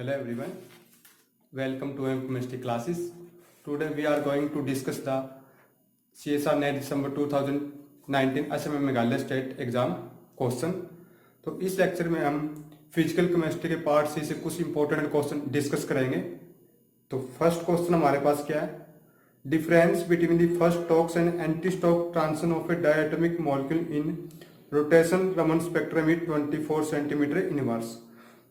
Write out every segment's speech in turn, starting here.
Hello everyone, welcome to M Chemistry classes. Today we are going to discuss the CSR NET December 2019 Assam Meghalaya state exam question. तो इस lecture में हम physical chemistry के part सी से कुछ important question discuss करेंगे। तो फर्स्ट क्वेश्चन हमारे पास क्या है, difference between the first talks and anti stock transition of A diatomic molecule in rotation Raman spectrum with 24 centimetre inverse.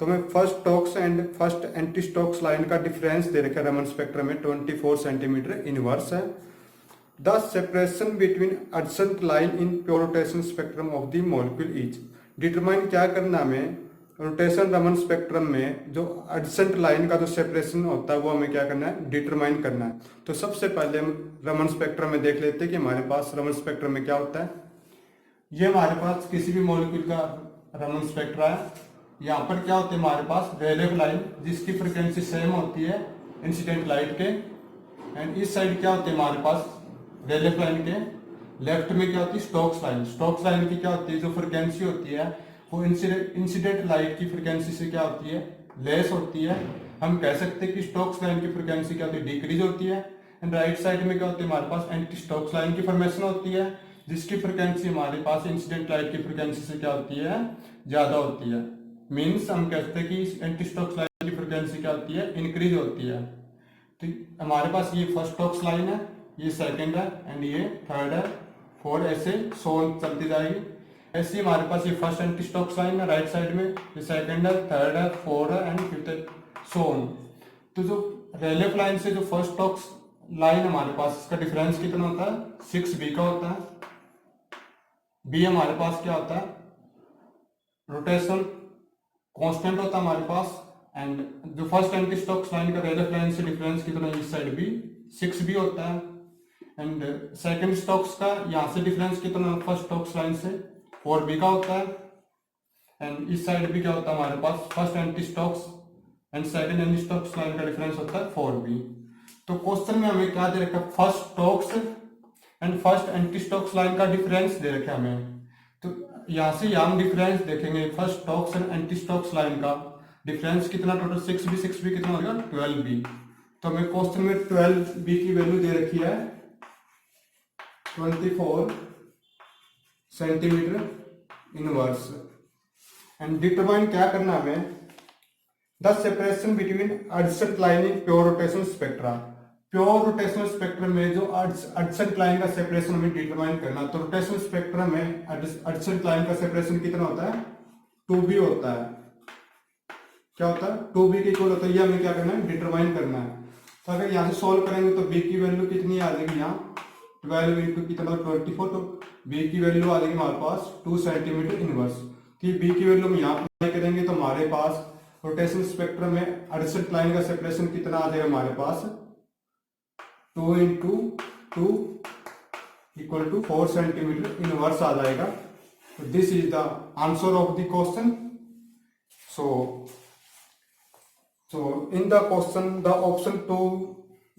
तो मैं first talks and first anti stocks line का difference दे रखा है रमन स्पेक्ट्रम में 24 सेंटीमीटर इनवर्स है। The separation between adjacent line in pure rotation spectrum of the molecule is. Determine क्या करना हमें, रोटेशन रमन स्पेक्ट्रम में जो एडजेसेंट लाइन का जो सेपरेशन होता है वो हमें क्या करना है, डिटरमाइन करना है। तो सबसे पहले हम रमन स्पेक्ट्रम में देख लेते हैं कि हमारे पास रमन स्पेक्ट्रम में क्या होता है। ये हमारे पास किसी भी मॉलिक्यूल का रमन स्पेक्ट्रा है। यहाँ पर क्या होते हैं हमारे पास वेलेव लाइन जिसकी फ्रिक्वेंसी सेम होती है इंसिडेंट लाइट के, एंड इस साइड क्या होते हैं हमारे पास वेलेव लाइन के लेफ्ट में क्या होती है स्टोक्स लाइन। स्टोक्स लाइन की क्या होती है, जो फ्रिक्वेंसी होती है वो इंसिडेंट लाइट की फ्रिक्वेंसी से क्या होती है, लेस होती है। हम कह सकते हैं कि स्टोक्स लाइन की फ्रिक्वेंसी क्या होती है, डिक्रीज होती है। एंड राइट साइड में क्या होती है हमारे पास एंटी स्टोक्स लाइन की फॉर्मेशन होती है जिसकी फ्रिक्वेंसी हमारे पास इंसिडेंट लाइट की फ्रिक्वेंसी से क्या होती है, ज्यादा होती है। मीन्स हम कहते हैं कि एंटी स्टोक्स लाइन की फ्रिक्वेंसी क्या होती है, इंक्रीज होती है। तो हमारे पास ये फर्स्ट स्टोक्स लाइन है, ये सेकंड है एंड ये थर्ड है, फोर्थ, ऐसे सोन चलती जाएगी। ऐसे ही हमारे पास ये फर्स्ट एंटी स्टोक्स लाइन है राइट साइड में, ये सेकंड है, थर्ड है, फोर्थ है एंड फिफ्थ है, सोन। तो जो रेलेफ लाइन से जो फर्स्ट स्टोक्स लाइन हमारे पास इसका डिफरेंस कितना होता है, 6b का होता है। b हमारे पास क्या होता है, रोटेशन कांस्टेंट होता है हमारे पास। एंड जो फर्स्ट एंटी स्टोक्स लाइन का रेलेफ लाइन से डिफरेंस कितना है, इस साइड भी 6b होता है। एंड सेकंड स्टोक्स का यहाँ से डिफरेंस कितना फर्स्ट स्टोक्स लाइन से 4b का होता है। एंड इस साइड भी क्या होता है हमारे पास first anti Stokes and second anti Stokes line का डिफरेंस होता है 4b। तो क्वेश्चन में हमें क्या दे रखा है, first Stokes and first anti Stokes line का डिफरेंस दे रखा है हमें। तो यहाँ से हम डिफरेंस देखेंगे first Stokes and anti Stokes line का डिफरेंस कितना, टोटल 6b कितना हो जाएगा 12b। तो हमें क्वेश्चन में 12b की वैल्यू दे रखी है 24 सेंटीमीटर इनवर्स। एंड डिटरमाइन क्या करना हमें, the separation between adjacent line in pure rotation spectra. Pure rotational spectrum में जो एडजेसेंट लाइन का सेपरेशन हमें डिटरमाइन करना। तो रोटेशनल स्पेक्ट्रम में एडजेसेंट लाइन का सेपरेशन कितना होता है, 2b होता है। क्या होता है, 2b के इक्वल होता है। ये हमें क्या करना है, डिटरमाइन करना है। तो अगर यहाँ से सॉल्व करेंगे तो b की वैल्यू कितनी आ जाएगी, यहाँ 12 इंटू कितना 24, तो b की वैल्यू आ जाएगी हमारे पास 2 सेंटीमीटर इनवर्स। कि b की वैल्यू हम यहाँ अप्लाई करेंगे तो हमारे पास रोटेशनल स्पेक्ट्रम में एडजेसेंट लाइन का सेपरेशन कितना आ जाएगा हमारे पास 2 into 2 equal to 4 centimetre inverse आ जाएगा। तो this is the answer of the question. So in the question the option 2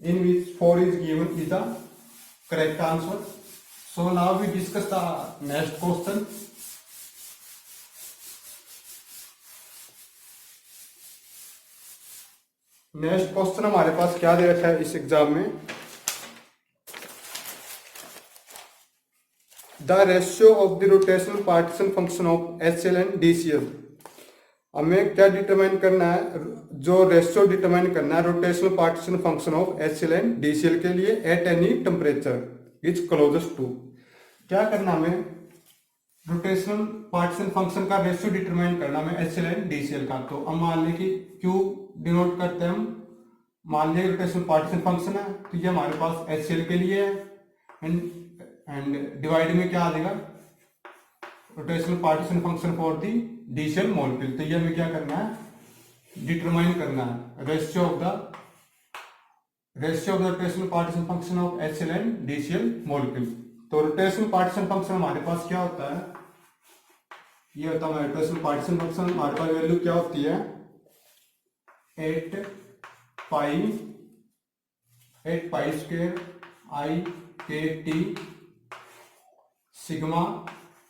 in which 4 is given is the correct answer. So now we discuss the next question. Next question हमारे पास क्या दे रखा है इस exam में, the ratio of the rotational partition function of HCl and DCl। हमें क्या determine करना है, जो रेशियो डिटरमाइन करना है rotational partition function of HCl and DCl के लिए at any temperature is closest to. क्या करना हमें, रोटेशनल पार्टीशन फंक्शन का रेशियो डिटरमाइन करना हमें HCl एंड DCl का। तो हम मान लें कि Q डिनोट करते हैं हम, मान लिया रोटेशनल पार्टीशन फंक्शन है तो ये हमारे पास HCl के लिए है। एंड डिवाइड में क्या आ जाएगा, rotational partition function for the DCl molecule. तो ये हमें क्या करना है, डिटरमाइन करना है ratio of the rotational partition function of HCl and DCl molecule. तो रोटेशनल पार्टीशन फंक्शन हमारे पास क्या होता है, ये होता है रोटेशनल पार्टीशन फंक्शन। हमारे पास वैल्यू क्या होती है 8 pi square I K T sigma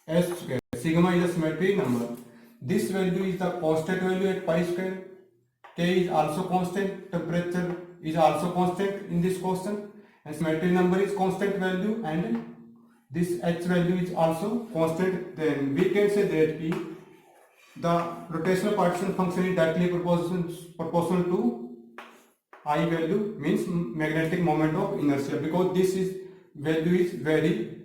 S square. Sigma is a symmetric number. This value is the constant value at pi square K is also constant, temperature is also constant in this question, and symmetry number is constant value, and this H value is also constant. Then we can say that the rotational partition function is directly proportional to I value, means magnetic moment of inertia, because this is value is vary.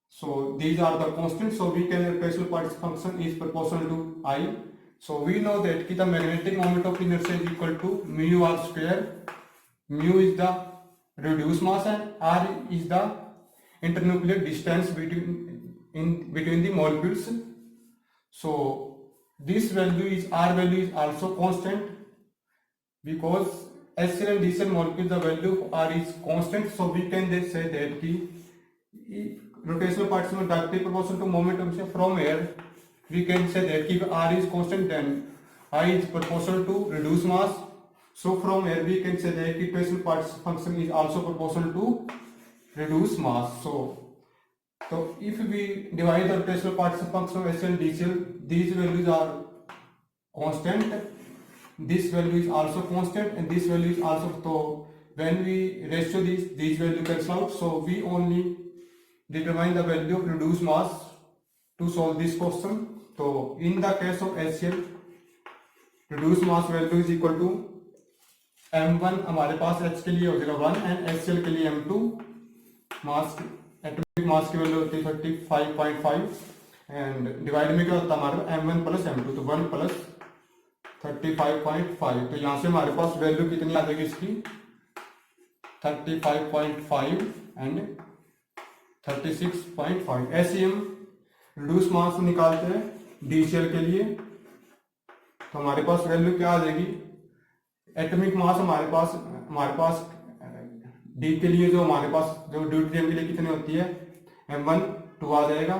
So these are the constants, so we can rotational partition function is proportional to I. So we know that the magnetic moment of inertia is equal to mu r square. Mu is the reduced mass and r is the internuclear distance between the molecules. So this value is r value is also constant, because HCl and DCl molecules the value of r is constant. So we can then say that rotational partition is directly proportional to moment of inertia. From here we can say that if r is constant, then I is proportional to reduced mass. So from here we can say that rotational partition function is also proportional to reduced mass. So if we divide the rotational partition function of HCl and DCl, these values are constant, this value is also constant, and this value is also. So when we ratio these values cancel out, so we only determine the value of reduced mass to solve this question. So in the case of HCl, reduced mass value is equal to m1, हमारे पास H के लिए हो जाएगा 1 and HCl के लिए m2. Mass atomic mass की value होती है 35.5 एंड डिवाइड में क्या होता है हमारा m1 प्लस m2, तो 1 प्लस 35.5. तो यहाँ से हमारे पास वैल्यू कितनी आ जाएगी इसकी 35.5 एंड 36.5. ऐसे हम रिड्यूस मास निकालते हैं DCl के लिए. तो हमारे पास वैल्यू क्या आ जाएगी, एटॉमिक मास हमारे पास D के लिए जो हमारे पास जो ड्यूटेरियम के लिए कितनी होती है m1 2 आ जाएगा,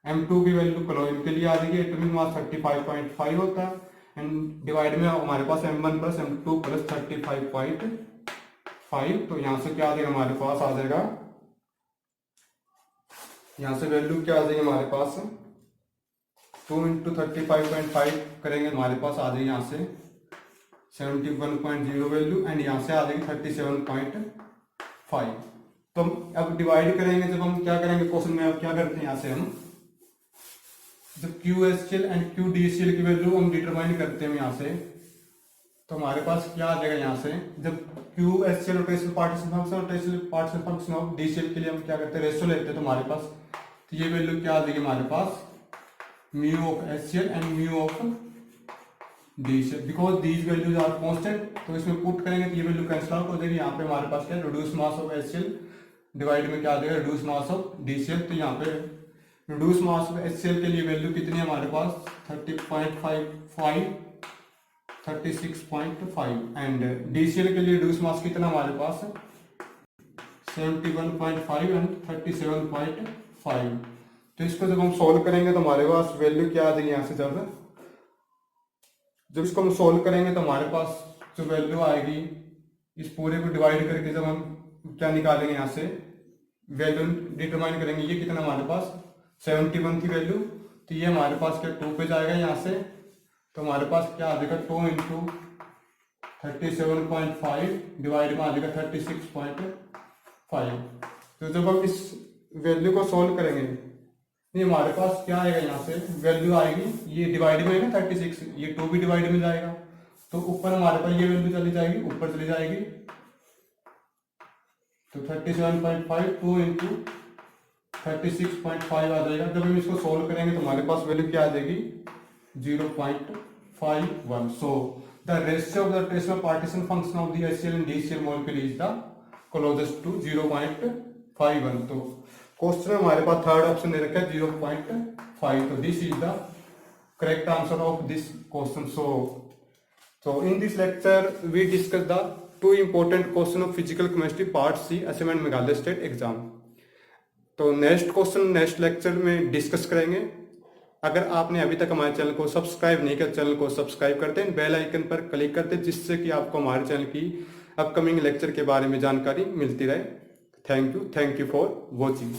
m2 की वैल्यू क्लोरीन के लिए आ जाएगी, एटॉमिक मास 35.5 होता है एंड डिवाइड में हमारे पास m1 प्लस m2 प्लस 35.5. तो यहाँ से क्या आ जाएगा हमारे पास आ जाएगा, यहाँ से वैल्यू क्या आ जाएगी हमारे पास 2 इंटू 35.5 करेंगे, हमारे पास आ जाएगी यहाँ से 71.0 वैल्यू एंड यहाँ से आ जाएगी 37.5. तो अब डिवाइड करेंगे, जब हम क्या करेंगे क्वेश्चन में, अब क्या करते हैं यहाँ से हम जब QHCl एंड QDCl की वैल्यू हम डिटरमाइन करते हैं यहाँ से, तो हमारे पास क्या आ जाएगा यहाँ से, जब QHCl rotational partition function of DCl के लिए हम क्या करते हैं रेशियो लेते हैं, तो हमारे पास तो ये वैल्यू क्या आ जाएगी हमारे पास mu of HCl and mu of DCl, because these values are constant. तो इसमें पुट करेंगे तो ये वैल्यू कैंसिल आउट हो जाएगी. यहाँ पे हमारे पास क्या है reduce mass of HCl divide में क्या आ जाएगा रिड्यूस मास ऑफ DCl. तो यहाँ पे रिड्यूस मास ऑफ HCl के लिए वैल्यू कितनी है हमारे पास 36.5 एंड DCl के लिए रिड्यूस मास कितना हमारे पास 71.5 एंड 37.5. तो इसको जब हम सोल्व करेंगे तो हमारे पास वैल्यू क्या आ जाएगी यहाँ से, जब इसको हम सोल्व करेंगे तो हमारे पास जो वैल्यू आएगी इस पूरे को डिवाइड करके जब हम क्या निकालेंगे यहाँ से वैल्यू डिटरमाइन करेंगे, ये कितना हमारे पास 71 थी वैल्यू, तो ये हमारे पास क्या 2 पे जाएगा यहाँ से, तो हमारे पास क्या आ जाएगा 2 इंटू 37.5 डिवाइड में आ जाएगा 36.5. तो जब हम इस वैल्यू को सोल्व करेंगे नहीं हमारे पास क्या आएगा यहाँ से वैल्यू आएगी, ये डिवाइड में है ना 36, ये 2 भी डिवाइड में जाएगा, तो ऊपर हमारे पास ये वैल्यू चली जाएगी, ऊपर चली जाएगी, तो 37.5 2 इंटू 36.5 आ जाएगा. जब हम इसको सोल्व करेंगे तो हमारे पास वैल्यू क्या आ जाएगी 0.51. So the ratio of the rotational partition function of the HCl and DCl molecule is the closest to 0.51. तो क्वेश्चन में हमारे पास थर्ड ऑप्शन दे रखा है 0.5. तो this is the correct answer of this question. So in this lecture we discuss the two important question of physical chemistry part C assignment Meghalaya state exam. तो next question next lecture में discuss करेंगे. अगर आपने अभी तक हमारे channel को subscribe नहीं किया, चैनल को सब्सक्राइब करते हैं, बेल आइकन पर क्लिक करते हैं, जिससे कि आपको हमारे चैनल की अपकमिंग लेक्चर के बारे में जानकारी मिलती रहे. Thank you for watching.